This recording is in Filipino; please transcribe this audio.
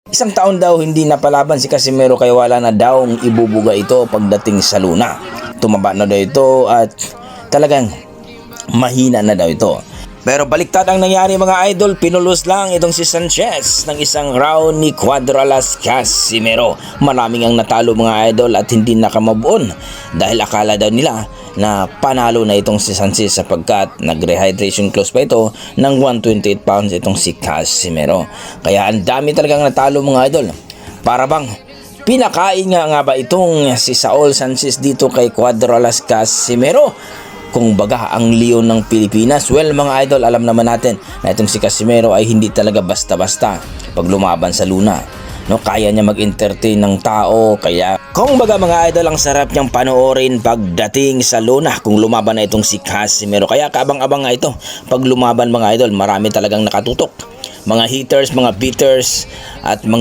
Isang taon daw hindi napalaban si Casimero kaya wala na daw ibubuga ito pagdating sa Luna. Tumaba na daw ito at talagang mahina na daw ito. Pero baliktad ang nangyari mga idol, pinulos lang itong si Sanchez ng isang round ni Cuadralas Casimero. Maraming ang natalo mga idol at hindi nakamabuon dahil akala daw nila na panalo na itong si Sanchez sapagkat nag-rehydration close pa ito ng 128 pounds itong si Casimero. Kaya ang dami talagang natalo mga idol. Para bang pinakain nga ba itong si Saul Sanchez dito kay Cuadralas Casimero? Kung baga ang leon ng Pilipinas. Well mga idol, alam naman natin na itong si Casimero ay hindi talaga basta-basta pag lumaban sa Luna. No, kaya niya mag-entertain ng tao, kaya kung baga mga idol, ang sarap niyang panoorin pagdating sa Luna kung lumaban na itong si Casimero. Kaya kaabang-abang nga ito pag lumaban mga idol, marami talagang nakatutok. Mga haters, mga beaters at mga